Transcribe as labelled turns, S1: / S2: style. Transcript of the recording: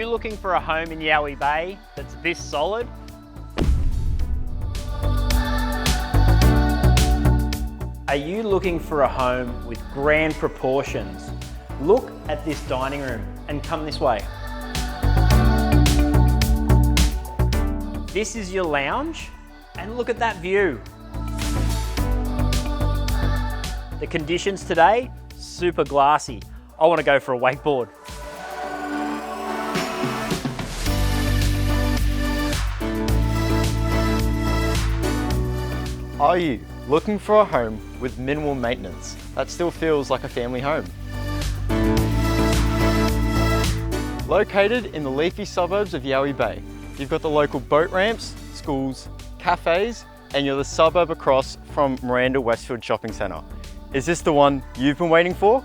S1: you looking for a home in Yowie Bay that's this solid? Are you looking for a home with grand proportions? Look at this dining room and come this way. This is your lounge and look at that view. The conditions today, super glassy. I want to go for a wakeboard.
S2: Are you looking for a home with minimal maintenance that still feels like a family home? Located in the leafy suburbs of Yowie Bay, you've got the local boat ramps, schools, cafes, and you're the suburb across from Miranda Westfield Shopping Centre. Is this the one you've been waiting for?